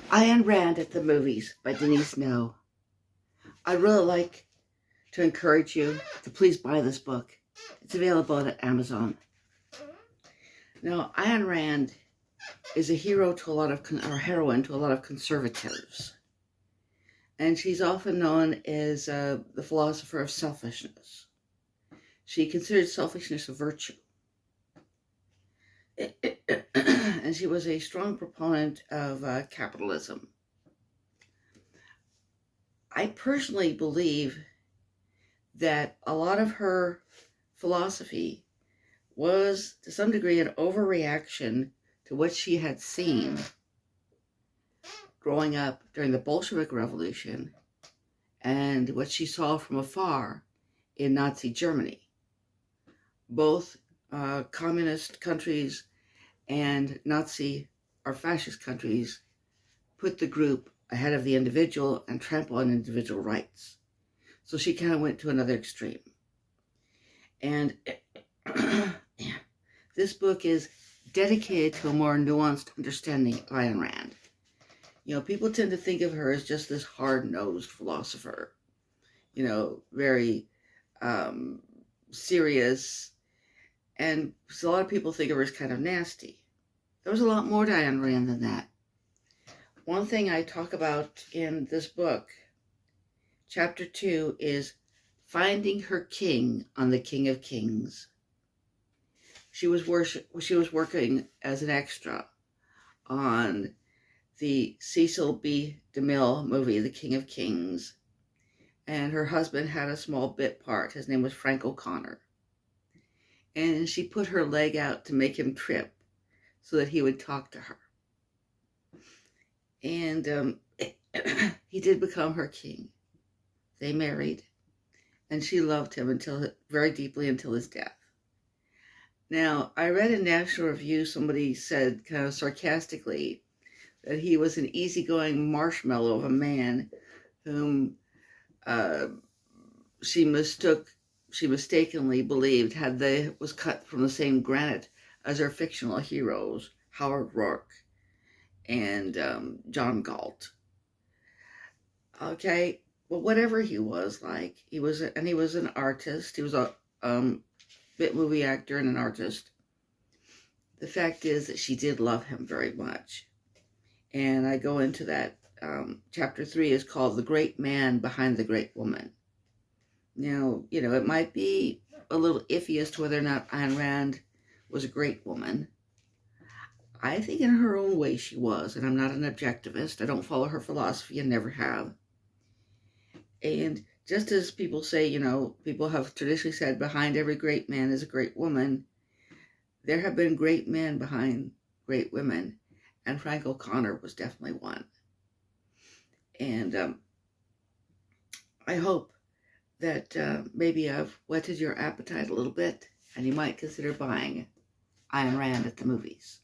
Ayn Rand at the Movies by Denise No. I'd really like to encourage you to please buy this book. It's available at Amazon. Now, Ayn Rand is a hero to a lot of, or heroine to a lot of conservatives. And she's often known as the philosopher of selfishness. She considered selfishness a virtue. And she was a strong proponent of capitalism. I personally believe that a lot of her philosophy was, to some degree, an overreaction to what she had seen growing up during the Bolshevik Revolution and what she saw from afar in Nazi Germany. Both communist countries and Nazi or fascist countries put the group ahead of the individual and trample on individual rights. So she kind of went to another extreme. And this book is dedicated to a more nuanced understanding of Ayn Rand. You know, people tend to think of her as just this hard-nosed philosopher, you know, very serious. And so a lot of people think of her as kind of nasty. There was a lot more to Ayn Rand than that. One thing I talk about in this book, chapter 2, is finding her king on the King of Kings. She was working as an extra on the Cecil B. DeMille movie, The King of Kings. And her husband had a small bit part. His name was Frank O'Connor. And she put her leg out to make him trip so that he would talk to her. And he did become her king. They married, and she loved him very deeply until his death. Now, I read in National Review, somebody said kind of sarcastically that he was an easygoing marshmallow of a man whom she mistakenly believed was cut from the same granite as her fictional heroes, Howard Rourke and John Galt. Okay, well, whatever he was like, he was an artist. He was a bit movie actor and an artist. The fact is that she did love him very much. And I go into that. Chapter 3 is called The Great Man Behind the Great Woman. Now, you know, it might be a little iffy as to whether or not Ayn Rand was a great woman. I think in her own way she was, and I'm not an objectivist. I don't follow her philosophy and never have. And just as people say, you know, people have traditionally said behind every great man is a great woman, there have been great men behind great women, and Frank O'Connor was definitely one. And I hope that maybe I've whetted your appetite a little bit, and you might consider buying Ayn Rand at the Movies.